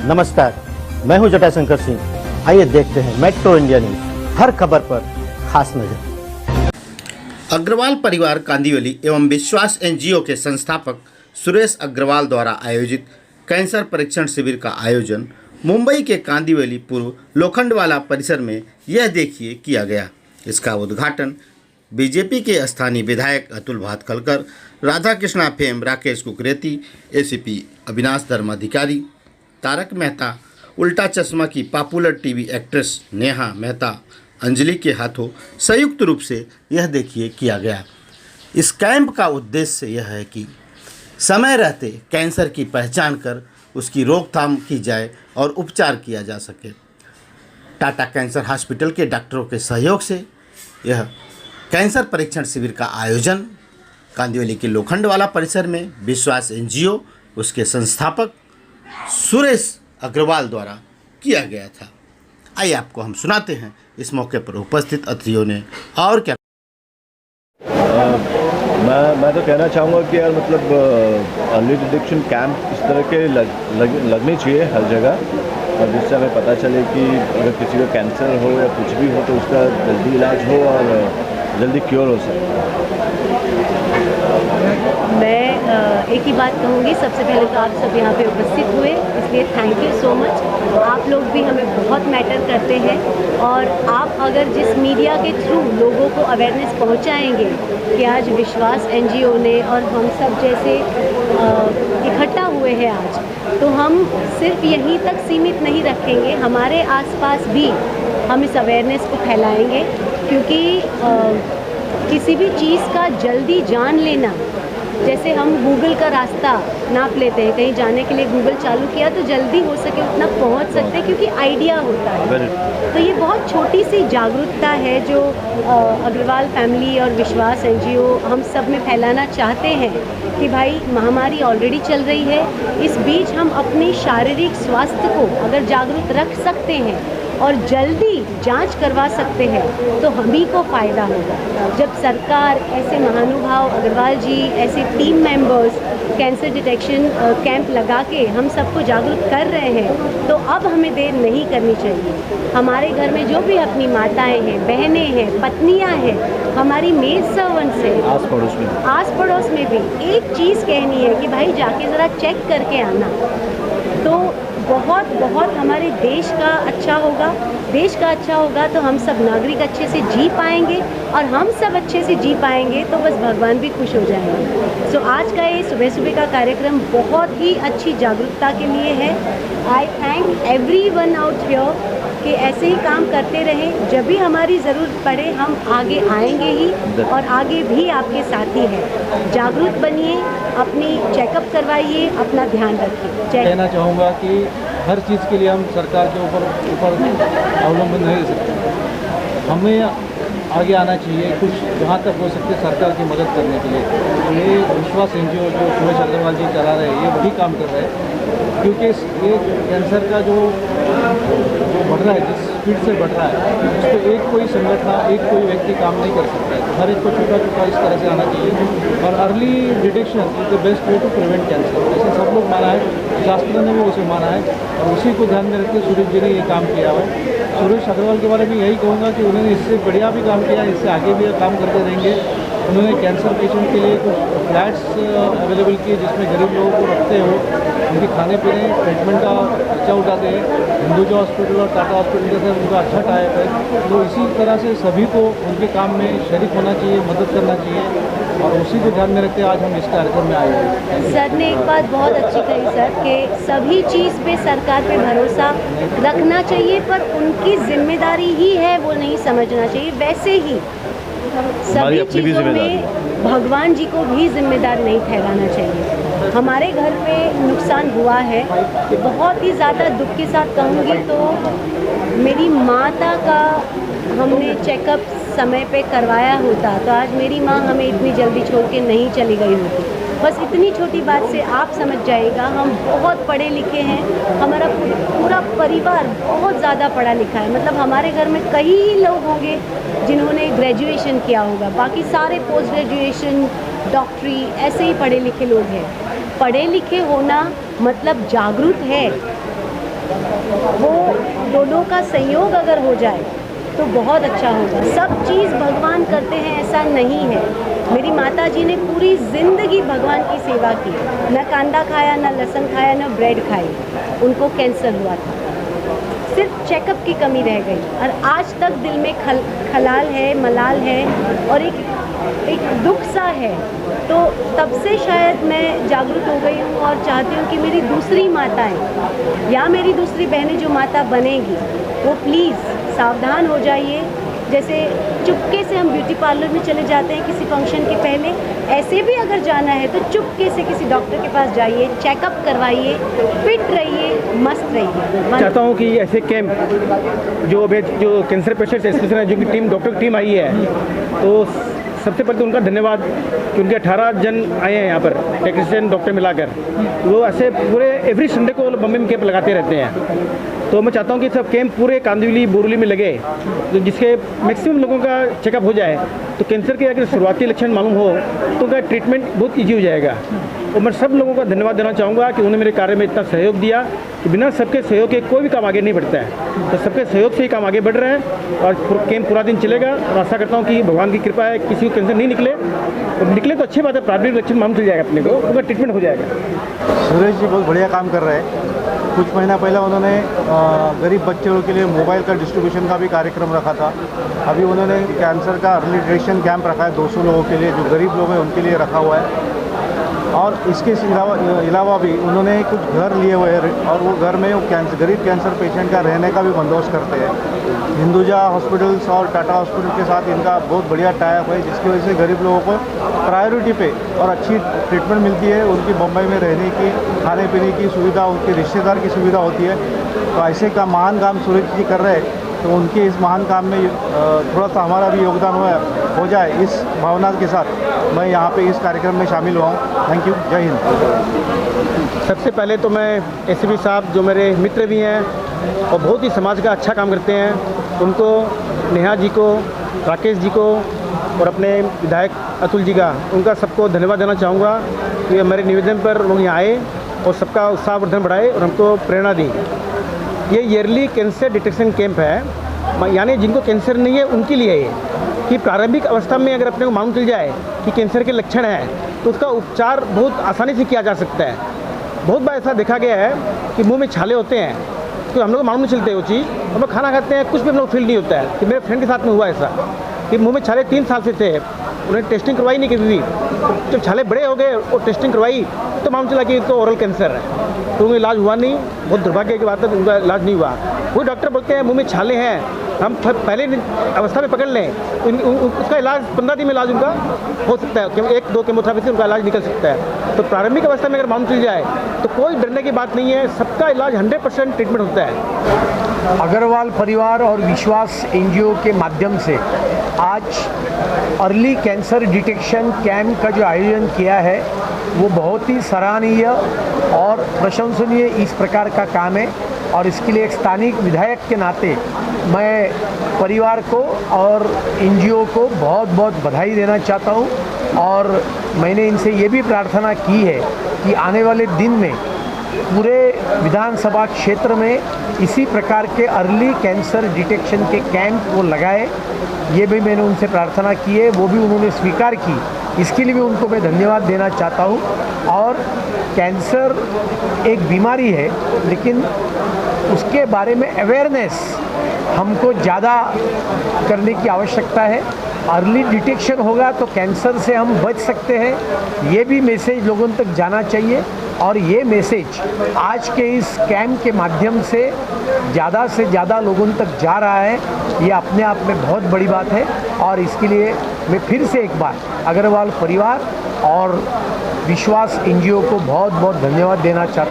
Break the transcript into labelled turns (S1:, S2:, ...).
S1: नमस्कार, मैं हूं जटाशंकर सिंह। आइए देखते हैं मेट्रो इंडिया न्यूज, हर खबर पर खास नजर।
S2: अग्रवाल परिवार कांदिवली एवं विश्वास एनजीओ के संस्थापक सुरेश अग्रवाल द्वारा आयोजित कैंसर परीक्षण शिविर का आयोजन मुंबई के कांदिवली पूर्व लोखंडवाला परिसर में यह देखिए किया गया। इसका उद्घाटन बीजेपी के स्थानीय विधायक अतुल भातखलकर, राधा कृष्णा फेम, राकेश कुकरेती, एसीपी अविनाश धर्माधिकारी, तारक मेहता, उल्टा चश्मा की popular TV actress Neha Mehta, Anjali के हाथों संयुक्त रूप से यह देखिए किया गया। इस कैंप का उद्देश्य यह है कि समय रहते कैंसर की पहचान कर उसकी रोकथाम की जाए और उपचार किया जा सके। टाटा कैंसर हॉस्पिटल के डॉक्टरों के सहयोग से यह कैंसर परीक्षण शिविर का आयोजन कांदिवली के लोखंडवाला परिसर में विश्वास एनजीओ उसके संस्थापक सुरेश अग्रवाल द्वारा किया गया था। आइए आपको हम सुनाते हैं इस मौके पर उपस्थित अतिथियों ने और क्या।
S3: मैं तो कहना चाहूँगा कि यार मतलब अर्ली डिटेक्शन कैंप इस तरह के लगने चाहिए हर जगह, और जिससे हमें पता चले कि अगर किसी को कैंसर हो या कुछ भी हो तो उसका जल्दी इलाज हो और जल्दी क्योर हो सके।
S4: मैं एक ही बात कहूँगी, सबसे पहले तो आप सब यहाँ पे उपस्थित हुए इसलिए थैंक यू सो मच। आप लोग भी हमें बहुत मैटर करते हैं और आप अगर जिस मीडिया के थ्रू लोगों को अवेयरनेस पहुँचाएंगे कि आज विश्वास एनजीओ ने और हम सब जैसे इकट्ठा हुए हैं आज, तो हम सिर्फ यहीं तक सीमित नहीं रखेंगे, हमारे आसपास भी हम इस अवेयरनेस को फैलाएंगे। क्योंकि किसी भी चीज़ का जल्दी जान लेना, जैसे हम गूगल का रास्ता नाप लेते हैं, कहीं जाने के लिए गूगल चालू किया तो जल्दी हो सके उतना पहुंच सकते हैं क्योंकि आइडिया होता है। तो ये बहुत छोटी सी जागरूकता है जो अग्रवाल फैमिली और विश्वास एनजीओ हम सब में फैलाना चाहते हैं कि भाई महामारी ऑलरेडी चल रही है, इस बीच हम अपनी शारीरिक स्वास्थ्य को अगर जागरूक रख सकते हैं और जल्दी जांच करवा सकते हैं तो हम ही को फ़ायदा होगा। जब सरकार ऐसे महानुभाव अग्रवाल जी, ऐसे team members cancer detection camp लगा के हम सबको जागरूक कर रहे हैं तो अब हमें देर नहीं करनी चाहिए। हमारे घर में जो भी अपनी माताएं हैं, बहनें हैं, पत्नियां हैं, हमारी मेड सर्वेंट्स हैं, आस पड़ोस में भी एक चीज़ कहनी है कि भाई जाके ज़रा चेक करके आना, तो बहुत बहुत हमारे देश का अच्छा होगा। देश का अच्छा होगा तो हम सब नागरिक अच्छे से जी पाएंगे और हम सब अच्छे से जी पाएंगे तो बस भगवान भी खुश हो जाएंगे। सो आज का ये सुबह सुबह का कार्यक्रम बहुत ही अच्छी जागरूकता के लिए है। आई थैंक एवरीवन आउट हियर कि ऐसे ही काम करते रहें, जब भी हमारी ज़रूरत पड़े हम आगे आएंगे ही और आगे भी आपके साथ ही हैं। जागरूक बनिए, अपनी चेकअप करवाइए, अपना ध्यान रखिए।
S5: कहना चाहूँगा कि हर चीज़ के लिए हम सरकार के ऊपर अवलंबन नहीं रह सकते, हमें आगे आना चाहिए, कुछ जहाँ तक हो सकते सरकार की मदद करने के लिए। ये विश्वास एनजीओ जो सुरेश अग्रवाल जी चला रहे हैं ये वही काम कर रहे हैं, क्योंकि ये कैंसर का जो बढ़ रहा है, जिस स्पीड से बढ़ रहा है, उस पर एक कोई संगठन, एक कोई व्यक्ति काम नहीं कर सकता है। तो हर एक को छोटा छोटा इस तरह से आना चाहिए और early detection is the best way to prevent cancer, ऐसे सब लोग माना है, शास्त्र ने भी उसे माना है और उसी को ध्यान में रखते सुरेश जी ने ये काम किया है। सुरेश अग्रवाल के बारे में यही कहूँगा कि उन्होंने इससे बढ़िया भी काम किया, इससे आगे भी काम करते रहेंगे। उन्होंने कैंसर पेशेंट के लिए कुछ फ्लैट्स अवेलेबल किए जिसमें गरीब लोगों को रखते हो, उनके खाने पीने ट्रीटमेंट का खर्चा उठाते हैं। हिंदुजा हॉस्पिटल और टाटा हॉस्पिटल के साथ उनका अच्छा टाइप है, तो इसी तरह से सभी को उनके काम में शरीक होना चाहिए, मदद करना चाहिए और उसी को ध्यान में रखते आज हम इस कार्यक्रम में आए हैं।
S4: सर ने एक बात बहुत अच्छी कही सर कि सभी चीज़ पे सरकार पे भरोसा रखना चाहिए पर उनकी जिम्मेदारी ही है वो नहीं समझना चाहिए। वैसे ही सभी चीज़ों में भगवान जी को भी जिम्मेदार नहीं ठहराना चाहिए। हमारे घर में नुकसान हुआ है, बहुत ही ज़्यादा दुख के साथ कहूँगी तो मेरी माता का हमने चेकअप समय पे करवाया होता तो आज मेरी माँ हमें इतनी जल्दी छोड़ के नहीं चली गई होती। बस इतनी छोटी बात से आप समझ जाइएगा, हम बहुत पढ़े लिखे हैं, हमारा पूरा परिवार बहुत ज़्यादा पढ़ा लिखा है। मतलब हमारे घर में कई लोग होंगे जिन्होंने ग्रेजुएशन किया होगा, बाकी सारे पोस्ट ग्रेजुएशन, डॉक्टरी, ऐसे ही पढ़े लिखे लोग हैं। पढ़े लिखे होना मतलब जागरूक है, वो दोनों का संयोग अगर हो जाए तो बहुत अच्छा होगा। सब चीज़ भगवान करते हैं ऐसा नहीं है। मेरी माता जी ने पूरी ज़िंदगी भगवान की सेवा की, न कांदा खाया, न लहसुन खाया, न ब्रेड खाई। उनको कैंसर हुआ था, सिर्फ चेकअप की कमी रह गई और आज तक दिल में खलाल है, मलाल है और एक दुख सा है। तो तब से शायद मैं जागरूक हो गई हूँ और चाहती हूँ कि मेरी दूसरी माताएं या मेरी दूसरी बहनें जो माता बनेगी वो प्लीज़ सावधान हो जाइए। जैसे चुपके से हम ब्यूटी पार्लर में चले जाते हैं किसी फंक्शन के पहले, ऐसे भी अगर जाना है तो चुपके से किसी डॉक्टर के पास जाइए, चेकअप करवाइए, फिट रहिए, मस्त रहिए।
S6: चाहता हूँ कि ऐसे कैंप जो कैंसर पेशेंट्स एसोसिएशन है, जो कि टीम डॉक्टर की टीम आई है, तो सबसे पहले तो उनका धन्यवाद कि उनके 18 जन आए हैं यहाँ पर, टेक्नीशियन डॉक्टर मिलाकर। वो ऐसे पूरे एवरी संडे को बम्बई में कैंप लगाते रहते हैं। तो मैं चाहता हूँ कि सब कैंप पूरे कांदिवली बोरीवली में लगे, तो जिसके मैक्सिमम लोगों का चेकअप हो जाए, तो कैंसर के अगर शुरुआती लक्षण मालूम हो तो उनका ट्रीटमेंट बहुत ईजी हो जाएगा। और मैं सब लोगों का धन्यवाद देना चाहूँगा कि उन्होंने मेरे कार्य में इतना सहयोग दिया कि बिना सबके सहयोग के कोई भी काम आगे नहीं बढ़ता है। तो सबके सहयोग से ही काम आगे बढ़ रहे हैं और कैंप पूरा दिन चलेगा। और आशा करता हूँ कि भगवान की कृपा है किसी को कैंसर नहीं निकले, और निकले तो अच्छी बात है, प्राथमिक लक्षण मालूम चल जाएगा अपने को, उनका ट्रीटमेंट हो जाएगा।
S7: सुरेश जी बहुत बढ़िया काम कर रहे हैं। कुछ महीना पहले उन्होंने गरीब बच्चों के लिए मोबाइल का डिस्ट्रीब्यूशन का भी कार्यक्रम रखा था। अभी उन्होंने कैंसर का अर्ली डिटेक्शन कैंप रखा है 200 लोगों के लिए, जो गरीब लोग हैं उनके लिए रखा हुआ है। और इसके अलावा भी उन्होंने कुछ घर लिए हुए हैं और वो घर में वो गरीब कैंसर पेशेंट का रहने का भी बंदोबस्त करते हैं। हिंदुजा हॉस्पिटल्स और टाटा हॉस्पिटल के साथ इनका बहुत बढ़िया टाइप है, जिसकी वजह से गरीब लोगों को प्रायोरिटी पे और अच्छी ट्रीटमेंट मिलती है। उनकी मुंबई में रहने की, खाने पीने की सुविधा, उनके रिश्तेदार की सुविधा होती है। तो ऐसे का महान काम सूरज जी कर रहे हैं, तो उनके इस महान काम में थोड़ा सा हमारा भी योगदान हो जाए, इस भावना के साथ मैं यहाँ पे इस कार्यक्रम में शामिल हुआ हूँ। थैंक यू, जय हिंद।
S6: सबसे पहले तो मैं एसपी साहब जो मेरे मित्र भी हैं और बहुत ही समाज का अच्छा काम करते हैं, उनको, नेहा जी को, राकेश जी को और अपने विधायक अतुल जी का, उनका सबको धन्यवाद देना चाहूँगा कि मेरे निवेदन पर लोग यहाँ आए और सबका उत्साहवर्धन बढ़ाए और हमको प्रेरणा दी। ये ईयरली कैंसर डिटेक्शन कैंप है, यानी जिनको कैंसर नहीं है उनके लिए ये, कि प्रारंभिक अवस्था में अगर अपने को मालूम चल जाए कि कैंसर के लक्षण हैं तो उसका उपचार बहुत आसानी से किया जा सकता है। बहुत बार ऐसा देखा गया है कि मुंह में छाले होते हैं, तो हम लोग को मालूम नहीं चलते वो चीज़, हम लोग खाना खाते हैं, कुछ भी हम लोग फील नहीं होता है। कि मेरे फ्रेंड के साथ में हुआ ऐसा कि मुंह में छाले 3 साल से थे, उन्हें टेस्टिंग करवाई नहीं कभी भी। जब छाले बड़े हो गए और टेस्टिंग करवाई तो मालूम चला कि इनको ओरल कैंसर है, तो उनका इलाज हुआ नहीं। बहुत दुर्भाग्य की बात है, उनका इलाज नहीं हुआ। वो डॉक्टर बोलते हैं मुंह में छाले हैं, हम पहले अवस्था में पकड़ लें, उसका इलाज 15 दिन में इलाज उनका हो सकता है, 1-2 केमोथेरेपी से उनका इलाज निकल सकता है। तो प्रारंभिक अवस्था में अगर मालूम चल जाए तो कोई डरने की बात नहीं है, सबका इलाज 100% ट्रीटमेंट होता है।
S8: अग्रवाल परिवार और विश्वास एनजीओ के माध्यम से आज अर्ली कैंसर डिटेक्शन कैंप का जो आयोजन किया है वो बहुत ही सराहनीय और प्रशंसनीय इस प्रकार का काम है। और इसके लिए एक स्थानीय विधायक के नाते मैं परिवार को और एनजीओ को बहुत बहुत बधाई देना चाहता हूँ। और मैंने इनसे ये भी प्रार्थना की है कि आने वाले दिन में पूरे विधानसभा क्षेत्र में इसी प्रकार के अर्ली कैंसर डिटेक्शन के कैंप वो लगाए। ये भी मैंने उनसे प्रार्थना की है, वो भी उन्होंने स्वीकार की। इसके लिए भी उनको मैं धन्यवाद देना चाहता हूँ। और कैंसर एक बीमारी है, लेकिन उसके बारे में अवेयरनेस हमको ज़्यादा करने की आवश्यकता है। अर्ली डिटेक्शन होगा तो कैंसर से हम बच सकते हैं, ये भी मैसेज लोगों तक जाना चाहिए। और ये मैसेज आज के इस कैंप के माध्यम से ज़्यादा लोगों तक जा रहा है, ये अपने आप में बहुत बड़ी बात है। और इसके लिए मैं फिर से एक बार अग्रवाल परिवार और विश्वास एनजीओ को बहुत बहुत धन्यवाद देना चाहता हूँ।